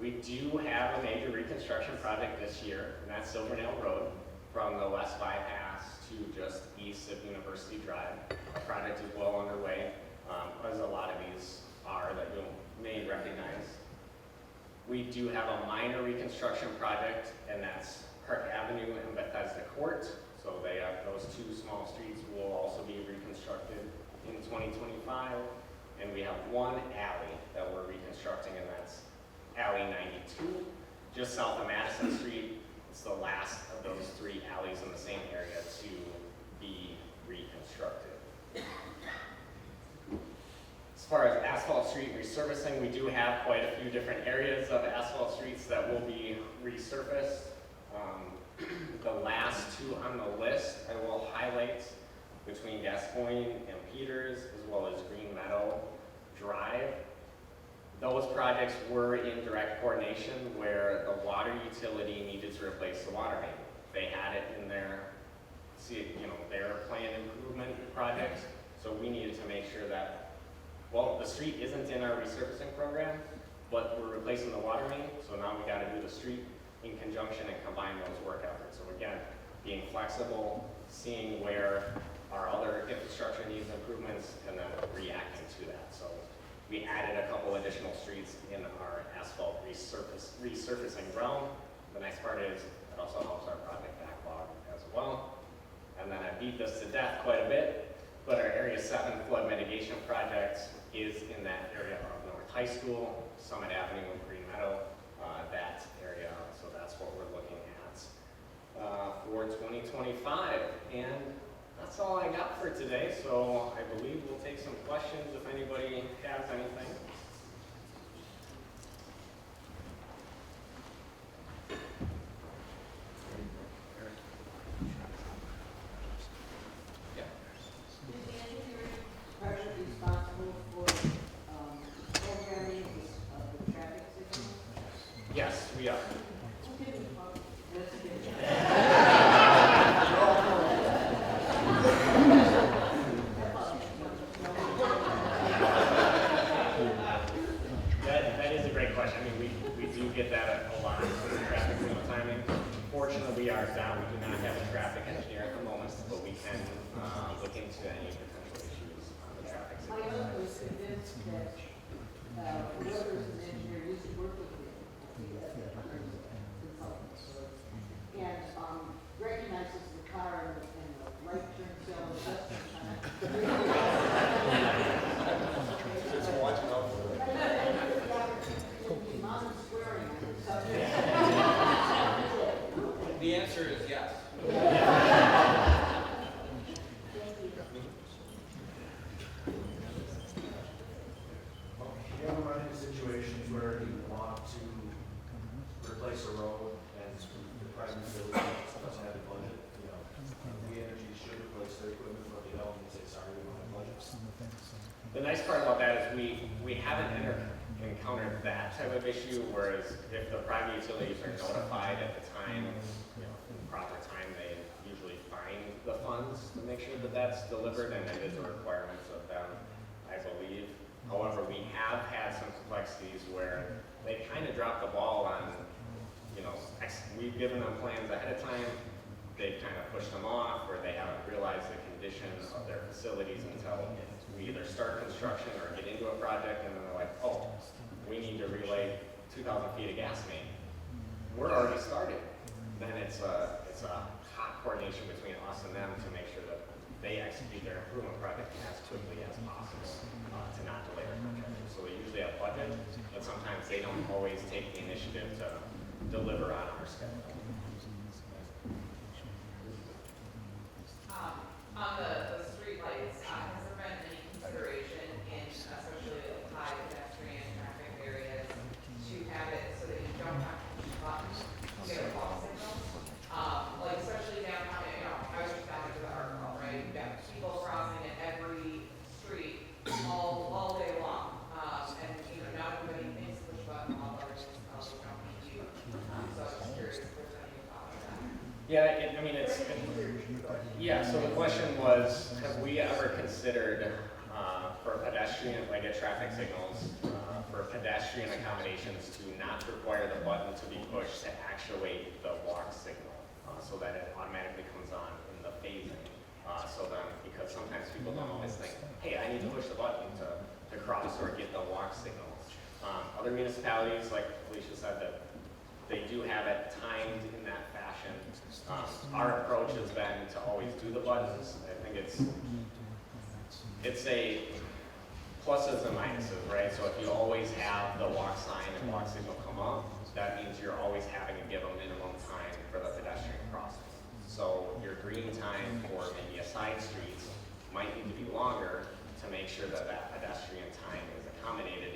We do have a major reconstruction project this year, and that's Silvernail Road from the west bypass to just east of University Drive. Our project is well underway, as a lot of these are that you may recognize. We do have a minor reconstruction project, and that's Park Avenue and Bethesda Court. So those 2 small streets will also be reconstructed in 2025. And we have 1 alley that we're reconstructing, and that's Alley 92, just south of Madison Street. It's the last of those 3 alleys in the same area to be reconstructed. As far as asphalt street resurfacing, we do have quite a few different areas of asphalt streets that will be resurfaced. The last two on the list I will highlight between Gascoigne and Peters, as well as Green Meadow Drive. Those projects were in direct coordination where the water utility needed to replace the water main. They had it in their, their planned improvement projects, so we needed to make sure that, well, the street isn't in our resurfacing program, but we're replacing the water main, so now we gotta do the street in conjunction and combine those work efforts. So again, being flexible, seeing where our other infrastructure needs improvements, and then reacting to that. So we added a couple additional streets in our asphalt resurfacing realm. The nice part is it also helps our project backlog as well. And then I beat this to death quite a bit, but our Area 7 flood mitigation project is in that area of North High School, Summit Avenue, and Green Meadow, that area. So that's what we're looking at for 2025. And that's all I got for today. So I believe we'll take some questions if anybody has anything. Responsible for programming of the traffic signals? Yes, we are. That is a great question. I mean, we do get that a lot for the traffic signal timing. Fortunately, we do not have a traffic engineer at the moment, but we can look into any potential issues on the traffic My signal. uncle was convinced that whoever's an engineer used to work with him, and recognizes the car and the right turn signal just in time. So watching out for it. Mom is swearing at the subject. The answer is yes. You ever run into situations where you want to replace a road and the private utility doesn't have the budget? You know, the energy should replace their equipment, but they don't, and say, sorry, we don't have budget. The nice part about that is we haven't encountered that type of issue, whereas if the private utilities are notified at the time, proper time, they usually find the funds to make sure that that's delivered, and it is a requirement of them, I believe. However, we have had some complexities where they kind of dropped the ball on, we've given them plans ahead of time, they've kind of pushed them off, or they haven't realized the conditions of their facilities until we either start construction or get into a project, and then they're like, oh, we need to relay 2,000 feet of gas main. We're already started. Then it's a hot coordination between us and them to make sure that they execute their improvement project as quickly as possible to not delay their project. So they usually have budget, but sometimes they don't always take the initiative to deliver on our schedule. On the street lights, has there been any consideration in especially high pedestrian traffic areas to have it so that you don't have to push buttons to get a call signal? Like especially downtown, I was just down into the Art World, right? You've got people crossing at every street all day long. And not everybody thinks to push a button, all others don't need you. So I was just curious if there's any thought on that. Yeah, so the question was, have we ever considered for pedestrian, like at traffic signals, for pedestrian accommodations to not require the button to be pushed to actuate the walk signal so that it automatically comes on in the phasing. So then, because sometimes people don't always think, hey, I need to push the button to cross or get the walk signal. Other municipalities, like Alicia said, that they do have it timed in that fashion. Our approach has been to always do the buttons. I think it's a pluses and minuses, right? So if you always have the walk sign and walk signal come up, that means you're always having to give a minimum time for the pedestrian crossing. So your green time for maybe a side street might need to be longer to make sure that that pedestrian time is accommodated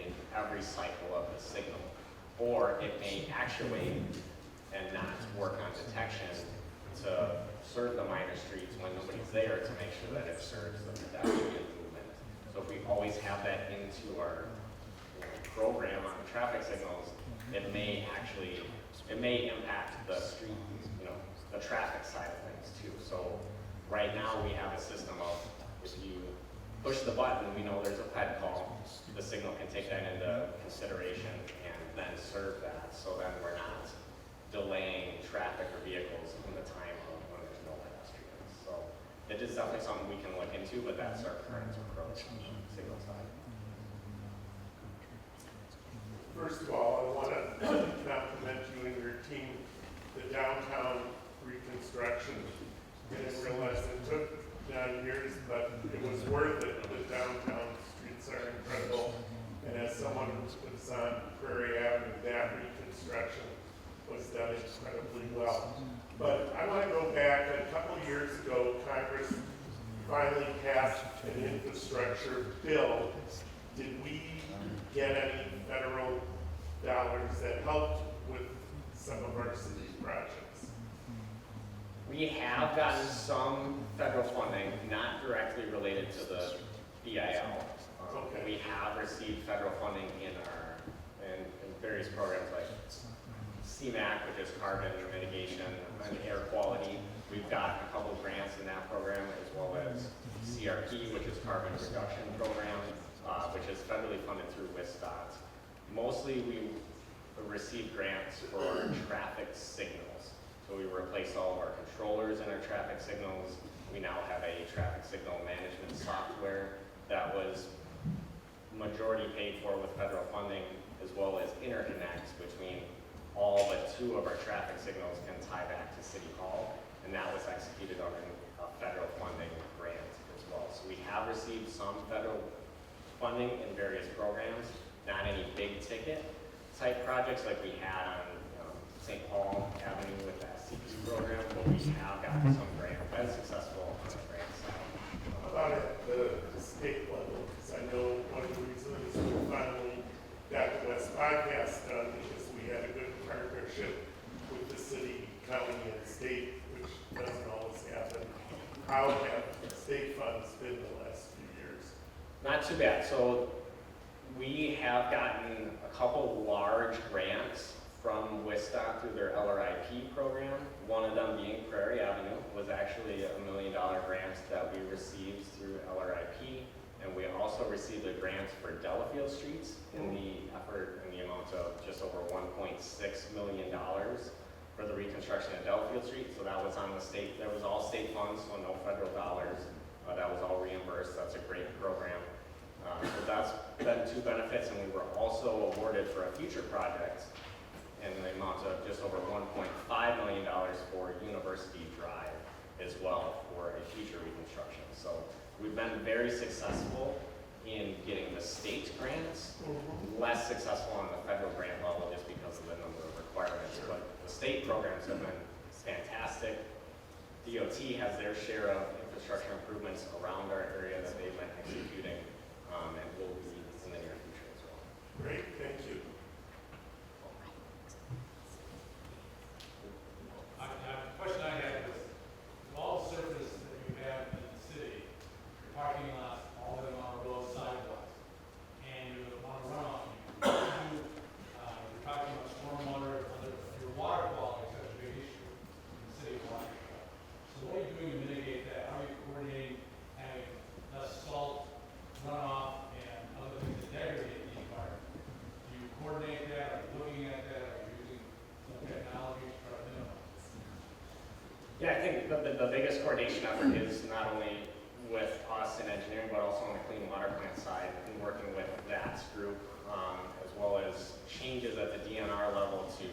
or it may actuate and not work on detection to serve the minor streets when nobody's there to make sure that it serves the pedestrian movement. So if we always have that into our program on the traffic signals, it may impact the street, the traffic side of things too. So right now we have a system of, if you push the button, we know there's a ped call, the signal can take that into consideration and then serve that, so then we're not delaying traffic or vehicles in the time of when there's no pedestrians. So it is definitely something we can look into, but that's our current approach on the signal side. First of all, I want to compliment you and your team. The downtown reconstruction, I didn't realize it took 9 years, but it was worth it. The downtown streets are incredible. And as someone who was on Prairie Avenue, that reconstruction was done incredibly well. But I want to go back. A couple of years ago, Congress finally passed an infrastructure bill. Did we get any federal dollars that helped with some of our city projects? We have gotten some federal funding, not directly related to the BIL. Okay. We have received federal funding in various programs like CMAQ, which is carbon mitigation and air quality. We've got a couple of grants in that program, as well as CRP, which is carbon reduction program, which is federally funded through WISDOT. Mostly we receive grants for traffic signals. So we replace all of our controllers in our traffic signals. We now have a traffic signal management software that was majority paid for with federal funding, as well as interconnects between all but 2 of our traffic signals can tie back to City Hall, and that was executed under a federal funding grant as well. So we have received some federal funding in various programs, not any big ticket type projects like we had on St. Paul Avenue with that CP program, but we have gotten some grant, been successful on the grant side. How about at the state level? Because I know one of the reasons we finally got the West Bypass done because we had a good partnership with the city, county, and state, which doesn't always happen. How have state funds been the last few years? Not too bad. So we have gotten a couple large grants from WISDOT through their LRIP program. One of them being Prairie Avenue was actually a $1 million grant that we received through LRIP. And we also received a grant for Delafield Streets in the amount of just over $1.6 million for the reconstruction of Delafield Street. So that was on the state, that was all state funds, so no federal dollars. That was all reimbursed. That's a great program. So that's been 2 benefits, and we were also awarded for a future project in the amount of just over $1.5 million for University Drive as well for a future reconstruction. So we've been very successful in getting the state grants, less successful on the federal grant level just because of the number of requirements. But the state programs have been fantastic. DOT has their share of infrastructure improvements around our area that they've been executing, and will be in the near future as well. Great, thank you. The question I had was, with all the surface that you have in the city, your parking lots, all of them on road sidewalks, and you want to run off, you're talking about stormwater, your water quality is such a big issue in the city of Waukesha. So what are you doing to mitigate that? How are you coordinating having less salt runoff and other things that degrade the environment? Do you coordinate that? Are you looking at that? Are you using some technology to try to minimize? Yeah, I think the biggest coordination effort is not only with us in engineering, but also on the clean water plant side, and working with that group, as well as changes at the DNR level to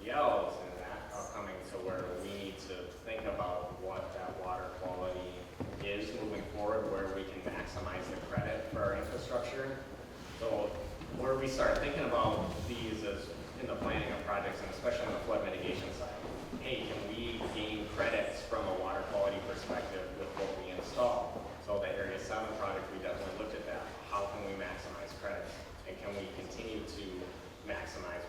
yells and that upcoming to where we need to think about what that water quality is moving forward, where we can maximize the credit for our infrastructure. So where we start thinking about these is in the planning of projects, and especially on the flood mitigation side. Hey, can we gain credits from a water quality perspective with what we install? So the Area 7 project, we definitely looked at that. How can we maximize credits? And can we continue to maximize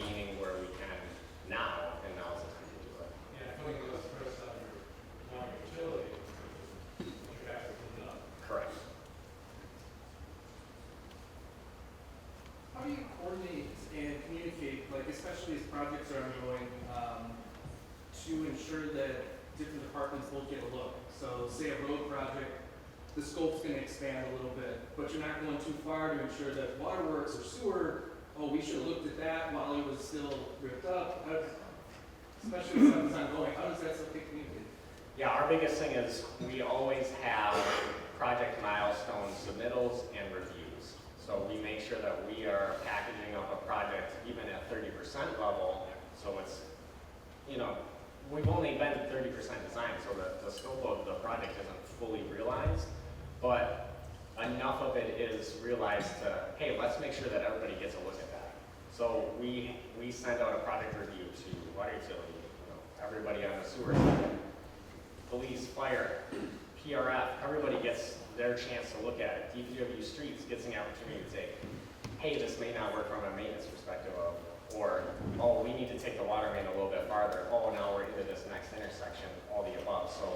gaining where we can now, and now's the time to do it. Yeah, putting those stress on your utility, you have to clean up. Correct. How do you coordinate and communicate, like especially as projects are ongoing, to ensure that different departments will get a look? So say a road project, the scope's gonna expand a little bit, but you're not going too far to ensure that waterworks or sewer, oh, we should have looked at that while it was still ripped up. Especially when something's ongoing, how does that stuff get communicated? Yeah, our biggest thing is we always have project milestone submittals and reviews. So we make sure that we are packaging up a project even at 30% level, so it's, you know, we've only been 30% design, so the scope of the project isn't fully realized, but enough of it is realized to, hey, let's make sure that everybody gets a look at that. So we send out a project review to water utility, you know, everybody on the sewer side, police, fire, PRF, everybody gets their chance to look at it. DPW Streets gets an opportunity to say, hey, this may not work from a maintenance perspective of, or, oh, we need to take the water main a little bit farther. Oh, now we're into this next intersection, all the above. So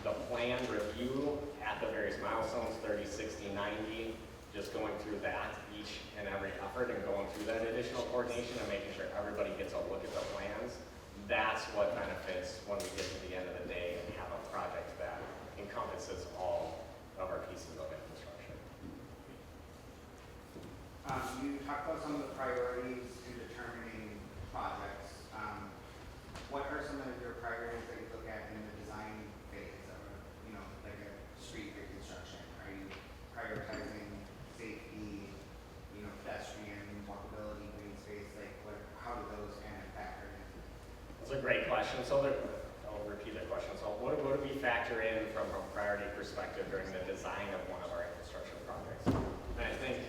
the plan review at the various milestones, 30, 60, 90, just going through that each and every effort and going through that additional coordination and making sure everybody gets a look at the plans. That's what benefits when we get to the end of the day and have a project that encompasses all of our pieces of infrastructure. You talked about some of the priorities in determining projects. What are some of your priorities that you look at in the design phase of, you know, like a street reconstruction? Are you prioritizing safety, you know, pedestrian, walkability, green space? Like, how do those kind of factor in? That's a great question. So I'll repeat the question. So what do we factor in from a priority perspective during the design of one of our infrastructure projects? And I think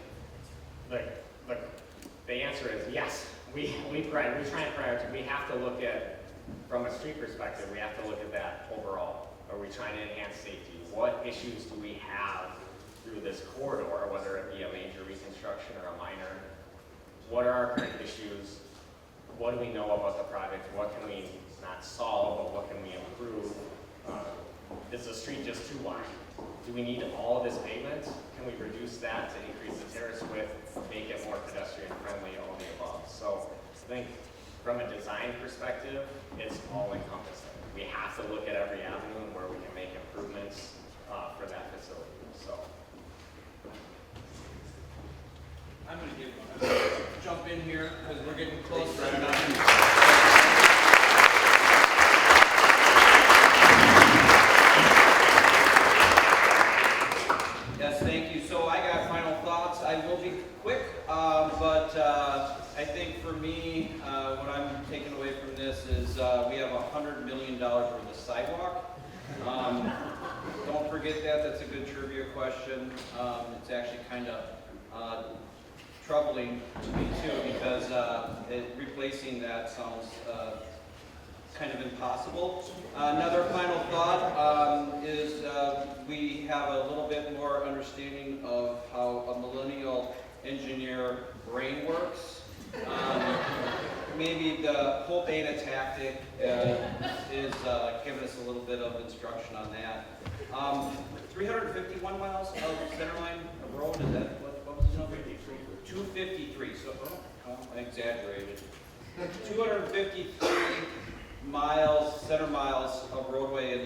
the answer is yes. We try and prioritize. We have to look at, from a street perspective, we have to look at that overall. Are we trying to enhance safety? What issues do we have through this corridor, whether it be a major reconstruction or a minor? What are our current issues? What do we know about the project? What can we not solve, but what can we improve? Is the street just too wide? Do we need all of this pavement? Can we reduce that to increase the terrace width, make it more pedestrian friendly, all the above? So I think from a design perspective, it's all encompassing. We have to look at every avenue and where we can make improvements for that facility. So I'm going to jump in here because we're getting close to time. Yes, thank you. So I got final thoughts. I will be quick, but I think for me, what I'm taking away from this is we have $100 million worth of sidewalk. Don't forget that. That's a good trivia question. It's actually kind of troubling to me too, because replacing that sounds kind of impossible. Another final thought is we have a little bit more understanding of how a millennial engineer brain works. Maybe the whole beta tactic is giving us a little bit of instruction on that. 351 miles of centerline road, is that what was the number? 253, so I exaggerated. 253 miles, center miles of roadway in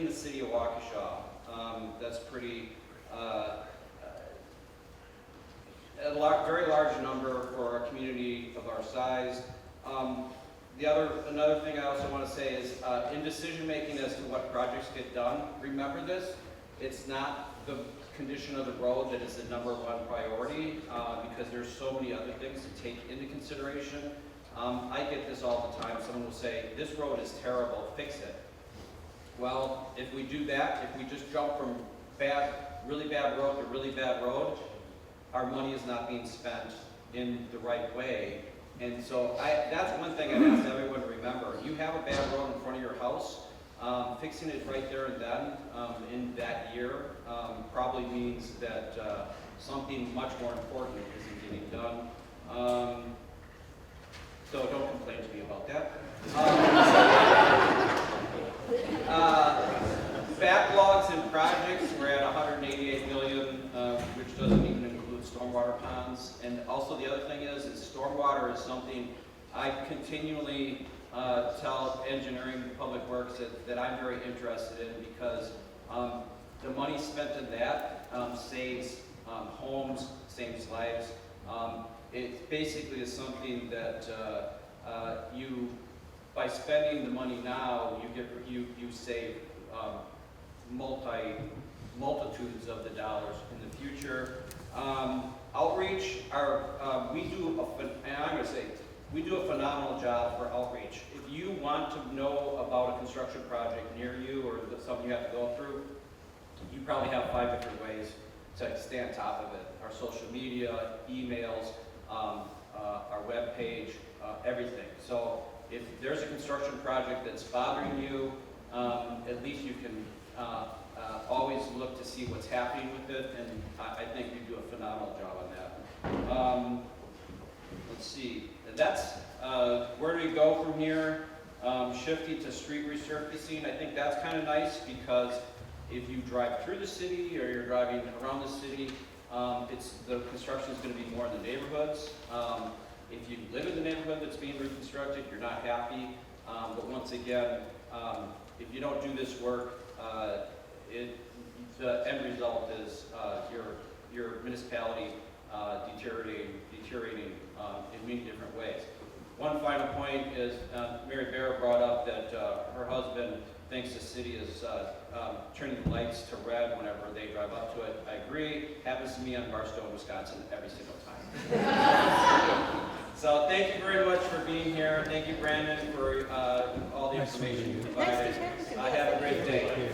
the city of Waukesha. That's pretty, very large number for a community of our size. Another thing I also want to say is in decision making as to what projects get done, remember this, it's not the condition of the road that is the number one priority because there's so many other things to take into consideration. I get this all the time. Someone will say, this road is terrible, fix it. Well, if we do that, if we just jump from really bad road to really bad road, our money is not being spent in the right way. And so that's one thing I'd ask everyone to remember. You have a bad road in front of your house, fixing it right there and then in that year probably means that something much more important isn't getting done. also the other thing is stormwater is something I continually tell engineering, public works that I'm very interested in, because the money spent in that saves homes, saves lives. It basically is something that you, by spending the money now, you save multitudes of the dollars in the future. Outreach, we do a phenomenal job for outreach. If you want to know about a construction project near you or something you have to go through, you probably have 5 different ways to stay on top of it. Our social media, emails, our web page, everything. So if there's a construction project that's bothering you, at least you can always look to see what's happening with it, and I think you do a phenomenal job on that. Let's see, that's where do we go from here? Shifting to street resurfacing, I think that's kind of nice, because if you drive through the city or you're driving around the city, the construction is going to be more in the neighborhoods. If you live in the neighborhood that's being reconstructed, you're not happy. But once again, if you don't do this work, the end result is your municipality deteriorating in many different ways. One final point is Mary Bear brought up that her husband thinks the city is turning the lights to red whenever they drive up to it. I agree. Happens to me on Barstow, Wisconsin every single time. So thank you very much for being here. Thank you, Brandon, for all the information you provided. Have a great day.